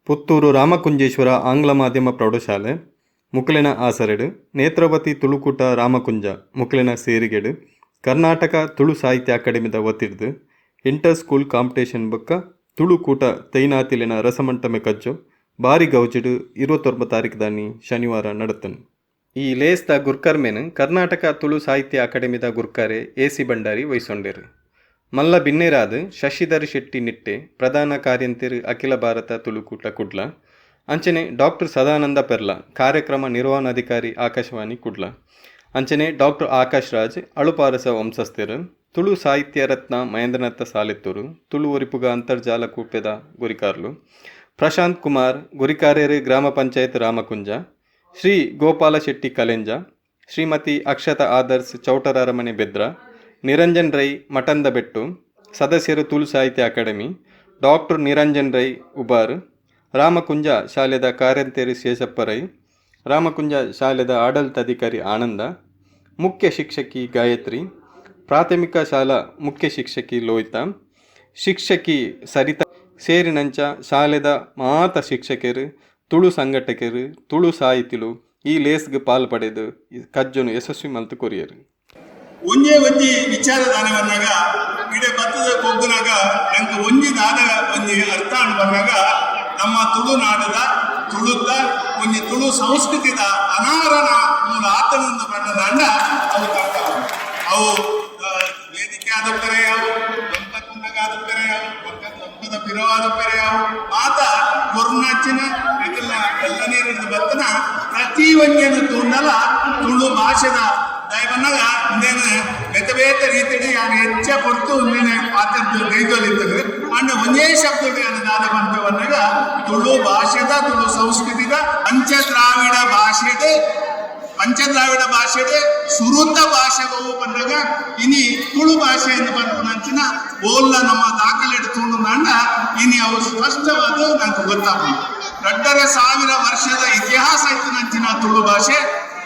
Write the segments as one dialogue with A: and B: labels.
A: ಪುತ್ತೂರು ರಾಮಕುಂಜೇಶ್ವರ ಆಂಗ್ಲ ಮಾಧ್ಯಮ ಪ್ರೌಢಶಾಲೆ ಮುಕ್ಲಿನ ಆಸರೆಡು, ನೇತ್ರಾವತಿ ತುಳುಕೂಟ ರಾಮಕುಂಜ ಮುಕ್ಲಿನ ಸೇರಿಗೆಡು, ಕರ್ನಾಟಕ ತುಳು ಸಾಹಿತ್ಯ ಅಕಾಡೆಮಿದ ಒತ್ತಿಡ್ದು ಇಂಟರ್ ಸ್ಕೂಲ್ ಕಾಂಪಿಟೇಷನ್ ಬೊಕ್ಕ ತುಳುಕೂಟ ತೈನಾತಿಲಿನ ರಸಮಂಟಮೆ ಕಜ್ಜು ಬಾರಿ ಗೌಜಿಡು 29 ತಾರೀಕು ದಾನಿ ಶನಿವಾರ ನಡತನು. ಈ ಲೇಸ್ದ ಗುರ್ಕರ್ಮೇನು ಕರ್ನಾಟಕ ತುಳು ಸಾಹಿತ್ಯ ಅಕಾಡೆಮಿದ ಗುರ್ಕಾರೆ AC ಭಂಡಾರಿ ವಹಿಸೊಂಡೇರು. ಮಲ್ಲ ಬಿನ್ನೇರಾದ ಶಶಿಧರ್ ಶೆಟ್ಟಿ ನಿಟ್ಟೆ ಪ್ರಧಾನ ಕಾರ್ಯಂತಿರು ಅಖಿಲ ಭಾರತ ತುಳುಕೂಟ ಕುಡ್ಲ. ಅಂಚನೆ ಡಾಕ್ಟರ್ ಸದಾನಂದ ಪೆರ್ಲ ಕಾರ್ಯಕ್ರಮ ನಿರ್ವಹಣಾಧಿಕಾರಿ ಆಕಾಶವಾಣಿ ಕುಡ್ಲ. ಅಂಚನೆ ಡಾಕ್ಟರ್ ಆಕಾಶ್ ರಾಜ್ ಅಳುಪಾರಸ ವಂಶಸ್ಥರು, ತುಳು ಸಾಹಿತ್ಯ ರತ್ನ ಮಹೇಂದ್ರನಾಥ ಸಾಲೆತ್ತೂರು ತುಳು ಒರಿಪುಗ ಅಂತರ್ಜಾಲ ಕೂಪೆದ ಗುರಿಕಾರ್ಲು, ಪ್ರಶಾಂತ್ ಕುಮಾರ್ ಗುರಿಕಾರ್ಯರು ಗ್ರಾಮ ಪಂಚಾಯತ್ ರಾಮಕುಂಜ, ಶ್ರೀ ಗೋಪಾಲ ಶೆಟ್ಟಿ ಕಲೆಂಜ, ಶ್ರೀಮತಿ ಅಕ್ಷತಾ ಆದರ್ಶ್ ಚೌಟರ ಅರಮನೆ ಬೆದ್ರ, ನಿರಂಜನ್ ರೈ ಮಠಂದ ಬೆಟ್ಟು, ಸದಸ್ಯರು ತುಳು ಸಾಹಿತ್ಯ ಅಕಾಡೆಮಿ, ಡಾಕ್ಟರ್ ನಿರಂಜನ್ ರೈ ಉಬಾರ್, ರಾಮಕುಂಜ ಶಾಲೆದ ಕಾರ್ಯಂತೇರಿ ಶೇಷಪ್ಪ ರೈ, ರಾಮಕುಂಜ ಶಾಲೆದ ಆಡಳಿತಾಧಿಕಾರಿ ಆನಂದ, ಮುಖ್ಯ ಶಿಕ್ಷಕಿ ಗಾಯತ್ರಿ, ಪ್ರಾಥಮಿಕ ಶಾಲಾ ಮುಖ್ಯ ಶಿಕ್ಷಕಿ ಲೋಹಿತಾ, ಶಿಕ್ಷಕಿ ಸರಿತಾ ಸೇರಿನಂಚ ಶಾಲೆದ ಮಾತ ಶಿಕ್ಷಕರು, ತುಳು ಸಂಘಟಕರು, ತುಳು ಸಾಹಿತಿಲು ಈ ಲೇಸ್ಗೆ ಪಾಲ್ಪಡೆದು ಕಜ್ಜನು ಯಶಸ್ವಿ ಮಲ್ತು ಕೊರಿಯರು.
B: ಒಂಜೇ ಒಂಜಿ ವಿಚಾರ ದಾನ ಬಂದಾಗ ಇಡೀ ಭತ್ತದ ಕೊಗ್ಗುನಾಗ ನಂಗೆ ಒಂಜಿ ದಾನ ಒಂಜಿ ಅರ್ಥ ಬಂದಾಗ ನಮ್ಮ ತುಳುನಾಡದ ತುಳುದ ಒಂಜಿ ತುಳು ಸಂಸ್ಕೃತಿದ ಅನಾವರಣ ಮೂಲ ಆತನಿಂದ ಬಂದ ದಂಡ ಅವು ಕರ್ತಾವೆ. ಅವು ವೇದಿಕೆ ಆದಪ್ಪರೆ ಅವು ದಂಪತ್ನಾಗ ಆದಪ್ಪರೆ ಅವು ದಂಪದ ಪಿರವಾದಪ್ಪರೆ ಅವು ಆತ ಕೊರ್ನಾಚಿನ ಎಲ್ಲ ನೀರಿನ ಬತ್ತನ ಪ್ರತಿ ಒಂಜನ ತುಂಡಲ ತುಳು ಭಾಷೆದ ಬಂದಾಗ ಇಂದೇನು ಬೇತ ರೀತಿಯಲ್ಲಿ ಯಾರು ಹೆಚ್ಚ ಕೊಡ್ತು ಇಂದೇನೆ ಪಾತ್ರದ ಗೈದೊಲಿತದೆ ಅಂಡ್ ಒಂದೇ ಶಬ್ದಕ್ಕೆ ದಾದ ಬಂತು ಬಂದಾಗ ತುಳು ಭಾಷೆದ ತುಳು ಸಂಸ್ಕೃತಿದ ಪಂಚದ್ರಾವಿಡ ಭಾಷೆದ ಸುರುತ ಭಾಷೆಗಳು ಬಂದಾಗ ಇನಿ ತುಳು ಭಾಷೆ ಎಂದು ಬಂತು ನಂಚಿನ ಓಲ್ಲ ನಮ್ಮ ದಾಖಲೆ ತುಳು ನಂಡ ಇನಿ ಅವು ಸ್ಪಷ್ಟವಾದ ನಂಗೆ ಗೊತ್ತಾಗ್ತದೆ. 2,000 ವರ್ಷದ ಇತಿಹಾಸ ಇತ್ತು ನಂಚಿನ ತುಳು ಭಾಷೆ.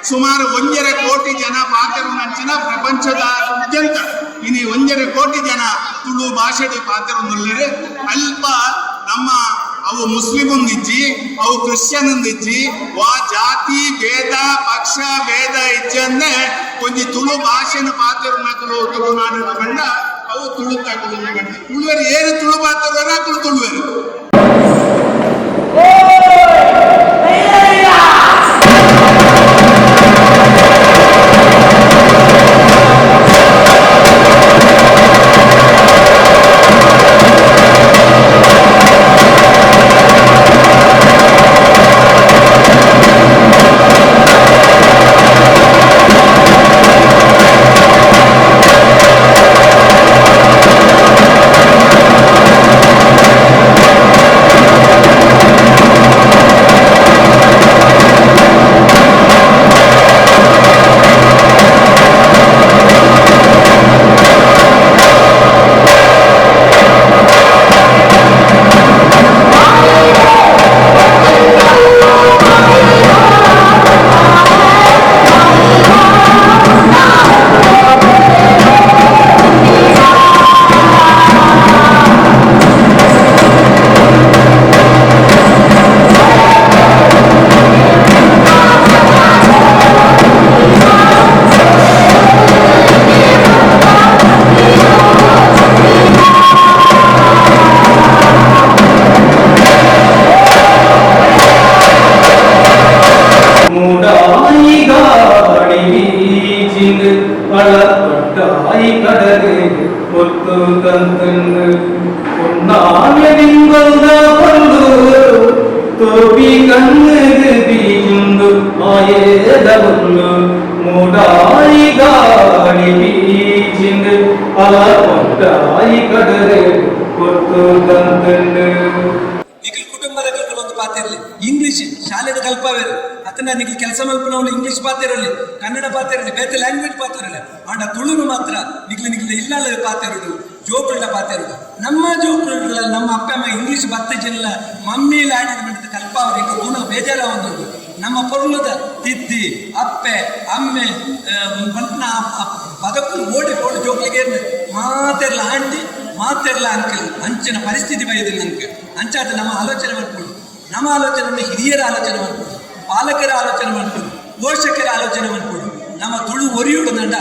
B: ಸುಮಾರು 1.5 ಕೋಟಿ ಜನ ಪಾತ್ರರು ನಂಚಿನ ಪ್ರಪಂಚದ ಅತ್ಯಂತ ಇನಿ 1.5 ಕೋಟಿ ಜನ ತುಳು ಭಾಷೆದ ಪಾತ್ರರೊಂದುಳ್ಳರೆ ಅಲ್ಪ ನಮ್ಮ ಅವು ಮುಸ್ಲಿಂ ಒಂದಿಜ್ಜಿ ಅವು ಕ್ರಿಶ್ಚಿಯನ್ ಒಂದಿಜ್ಜಿ ವಾ ಜಾತಿ ಭೇದ ಪಕ್ಷ ಭೇದ ಇಜ್ಜಂದ್ರೆ ಒಂಜಿ ತುಳು ಭಾಷೆನ ಪಾತ್ರರು ನಕಲು ತುಳುನಾಡಿನ ಕಂಡ ಅವು ತುಳು ತಕಲು ಕಂಡ ತುಳುವರು ಏನು ತುಳು ಪಾತ್ರ ನಕಲು ತುಳುವರು. ಇಂಗ್ಲಿಷ್ ಶಾಲೆದ ಕಲ್ಪವೇರು ಅತನ ನಿಖಿಲ್ ಕೆಲಸ ಮಲ್ಪನವನು ಇಂಗ್ಲಿಷ್ ಪಾತಿರಲಿ ಕನ್ನಡ ಪಾತಿರಲಿ ಬೇತೆ ಲ್ಯಾಂಗ್ವೇಜ್ ಪಾತಿರಲಿ ಆಂಡ ತುಳುನು ಮಾತ್ರ ನಿಖಿಲ್ ಇಲ್ಲಲ್ಲ ಪಾತಿರುಡು ಜೋಕುಳ್ಳ ಪಾತಿರುಡು ನಮ್ಮ ಜೋಕುಳ್ಳ ನಮ್ಮ ಅಪ್ಪ ಅಮ್ಮ ಇಂಗ್ಲಿಷ್ ಬತ್ತ ಜಿಲ್ಲ ಮಮ್ಮಿ ಲ್ಯಾಂಡ್ ಕಲ್ಪಾವರಿಗೆ ಗುಣ ಬೇಜಾರ ಒಂದು
C: ನಮ್ಮ ಪೊರ್ಲದ ತಿದ್ದಿ ಅಪ್ಪೆ ಅಮ್ಮೆ ಬಂಟ್ನ ಪದಕ್ಕೂ ಓಡಿ ಓಡಿ ಜೋಕ್ಲಿಗೆ ಮಾತೆರ್ಲ ಆಂಟಿ ಮಾತೆರ್ಲ ಅಂಕಲ್ ಅಂಚಿನ ಪರಿಸ್ಥಿತಿ ಬೈದು ನನಗೆ ಅಂಚಾದ ನಮ್ಮ ಆಲೋಚನೆ ಮಾಡ್ಕೊಂಡು ನಮ್ಮ ಆಲೋಚನೆ ಹಿರಿಯರ ಆಲೋಚನೆ ಮಾಡ್ಕೊಂಡು ಪಾಲಕರ ಆಲೋಚನೆ ಮಾಡ್ಕೊಂಡು ಪೋಷಕರ ಆಲೋಚನೆ ಮಾಡ್ಕೊಂಡು ನಮ್ಮ ತುಳು ಒರಿಯೋಡು ನಂಡ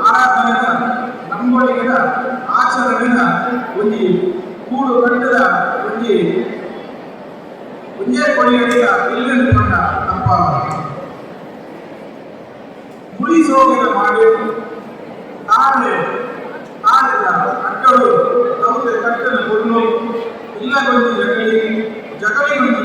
B: ಆರಾಧನೆಯ ನಂಬಳಿಗದ ಆಚರಣೆಯ ಒಂದು ಕೂಡು ಕಟ್ಟದ ಒಂದೇ ಕೊನೆಯ ಇಲ್ಲಂತ ತಪ್ಪ ಮುಳಿಸೋಗಿನ ಮಾಡಿ ತಾಳೆ ತಾಳೆದ ಅಕ್ಕಳು ತೌದೆ ಕಟ್ಟದ ಕೊಣ್ಣು ಇಲ್ಲ ಗೊಂದು ಜಗಲಿ ಗೊಂದು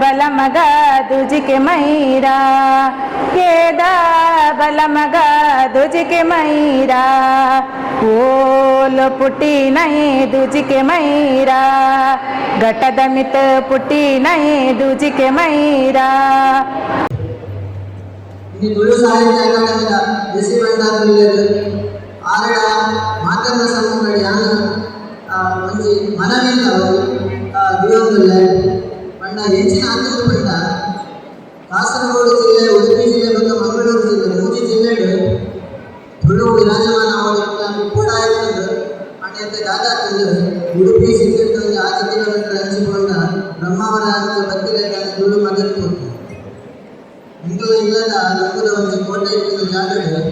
D: ಬಲಮಗ ದುಜಿಕೆ ಮೈರಾ ಏದ ಬಲಮಗ ದುಜಿಕೆ ಮೈರಾ ಓಲು ಪುಟ್ಟಿ ನೈ ದುಜಿಕೆ ಮೈರಾ ಘಟದ ಮಿತ ಪುಟ್ಟಿ ನೈ ದುಜಿಕೆ ಮೈರಾ
E: ಈ ತುಳು ಸಾಹಿತ್ಯ ಅಕಾಡೆಮಿಯ ದೇಸಿ ಬಂಡಾರದಲ್ಲಿ ಆರಡ ಮಾತನ್ನ ಸಮೂಹ ಯಾನ ಒಂಜಿ ಮನವಿಲ್ಲ ದಿವಂಗಲ್ಲ ಪಂಡ ಹೆಚ್ಚಿನ ಆತಂಕ ಪಂಡ ಕಾಸರಗೋಡು ಜಿಲ್ಲೆ ಉಡುಪಿ ಜಿಲ್ಲೆ ಮತ್ತು ಮಂಗಳೂರು ಜಿಲ್ಲೆ ಮೂರು ಜಿಲ್ಲೆಗಳು ತುಳು ವಿರಾಜಮಾನ ಕೂಡ ಆಯ್ತು ಪಂಡ ದಾದಾಕ್ಕಿಲ್ಲ ಉಡುಪಿ ಜಿಲ್ಲೆ 6 ಕಿಲೋಮೀಟರ್ ಹಂಚಿಕೊಂಡ ಬ್ರಹ್ಮಾವರ ಬತ್ತಿಗೆ ತುಳು ಮದತ್ತು ಇಂಕಲು ಇಲ್ಲದ ಲಂಬುದ ಒಂದು ಕೋಟೆ ಇಟ್ಟಿನ ಜಾಗಡೆ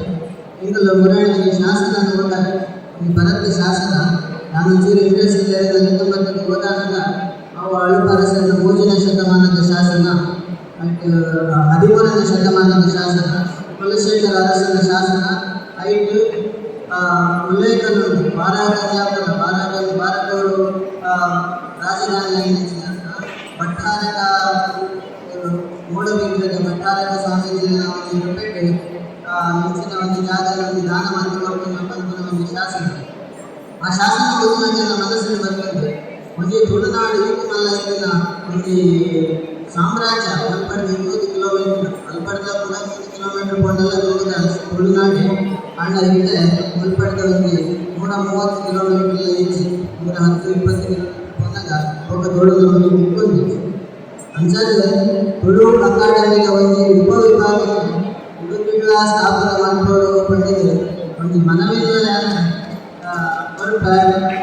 E: ಇಂಕಲು ಮುರಾಣಿಗೆ ಶಾಸನ ಕೂಡ ಈ ಭರತ ಶಾಸನ ನಾನು ಚೂರು ಇಂಟ್ರೆಸ್ಟ್ ಇಲ್ಲದ ಲಿಂಗಪತ್ರಿಕೆ ಹೋದಾಗ ಅವು ಅಳುಪರಸನ 3ನೇ ಶತಮಾನದ ಶಾಸನ 13ನೇ ಶತಮಾನದ ಶಾಸನ ಕುಲಶೇಖರ ಅರಸನ ಶಾಸನ ಐಟು ಉಲ್ಲೇಖಗಳು ಭಾರತವರು ರಾಜಧಾನಿ ಭಟ್ಟಾರಕ ಮೂಡಬಿದ್ರದ ಭಟ್ಟಾರಕ ಸ್ವಾಮೀಜಿನ ಒಂದು ಇರುಪೇಟೆ ಹೆಚ್ಚಿನ ಒಂದು ಜಾಗದ ಒಂದು ದಾನ ಮಾಡಿಕೊಡ್ತಕ್ಕಂಥ ಒಂದು ಶಾಸನ ಆ ಶಾಸನ ಓದಿದಾಗ ನನ್ನ ಮನಸ್ಸಿಗೆ ಬರ್ತದೆ ಒಂದು ತುಳುನಾಡು ಈಗಿನಲ್ಲ ಇಲ್ಲಿನ ಒಂದು ಸಾಮ್ರಾಜ್ಯ ಅಲ್ಪಡ್ದ 20 ಕಿಲೋಮೀಟರ್ ಅಲ್ಪಡ್ದ ಕೂಡ 20 ಕಿಲೋಮೀಟರ್ ಕೊಂಡೆಲ್ಲ ದೂರದ ತುಳುನಾಡು ಅಣ್ಣ ಇದ್ದರೆ ಅಲ್ಪಡ್ದ ಒಂದು 130 ಕಿಲೋಮೀಟರ್ ಹೆಚ್ಚು 110-20 ಕಿಲೋಮೀಟರ್ ಬಂದಾಗ ఒక ತುಳು ನಮಗೆ ಮುಕ್ಕೊಂಡಿ ಅಂಚದೆ ತುಳು ಅಕಾಡೆಮಿಗ ಒಂದು ಉಪವಿಭಾಗ ಉಡುಪಿಗಳ ಸ್ಥಾಪನೆ ಮಾಡಿಕೊಳ್ಳುವ ಪಟ್ಟಿಗೆ ಒಂದು ಮನವಿಲ್ಲ ಸ್ವಲ್ಪ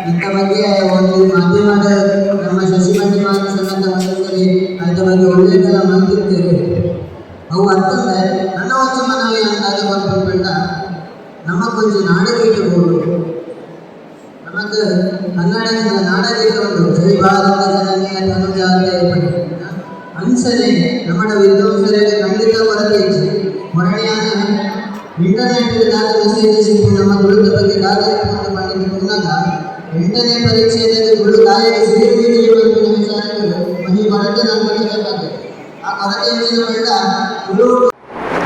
E: ಇಂಥ ಬಗ್ಗೆ ಒಂದು ಮಾಧ್ಯಮದ ನಮ್ಮ ಶಶಿಮಂಡಿ ಸನ್ನದ ಮಂತ್ರಿ ಅದ್ರ ಬಗ್ಗೆ ಒಳ್ಳೆಯದೆಲ್ಲ ಮಾಡ್ತಿರ್ತೇವೆ ಅವು ಅಂತಂದ್ರೆ ನನ್ನ ಒಂದು ಮನವಿ ಅಂತ ಬಂದ್ಕೊಂಡ ನಮಗೊಂದು ನಾಡಗೀಟಬಹುದು ನಮಗೆ ಕನ್ನಡದ ನಾಡಗೀಟ ಒಂದು ಜೈ ಭಾರತ ಜನನಿಯ ತನುಜಾತೆ ಅನ್ಸನೆ ನಮ್ಮ ವಿದ್ವಾಂಸರಿಗೆ ಖಂಡಿತ ಕೊರತೆ ಇತ್ತು ಮೊರಣಿಯಾದ ಇಂಟರ್ನೆಟ್ ದಾದ ಮೆಸೇಜ್ ಸಿಕ್ಕು ನಮ್ಮ ತುಳುದ ಬಗ್ಗೆ ದಾಖಲೆಗಳನ್ನು ಮಾಡಿಕೊಂಡಾಗ 8ನೇ ಪರೀಕ್ಷೆಯಲ್ಲಿ ತುಳು ದಾಯಿಗೆ ಸೇರಿರುವಂಥ ವಿಚಾರಗಳು ಮಹಿ ಕೊರತೆ ನಾನು ಕಲಿಬೇಕಾಗಿದೆ ಆ ಕೊರತೆ ಹೆಚ್ಚಿನ ಬೇಡ ತುಳು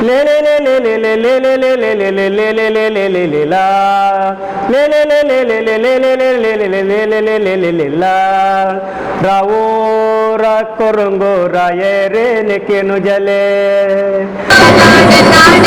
F: ले ले ले ले ले ले ले ले ले ले ले ले ले ले ले ले ले ले ला ले ले ले ले ले ले ले ले ले ले ले ले ले ले ले ले ले ला रावो रा कोरंगो राये रे नेकेनु जले
G: नाड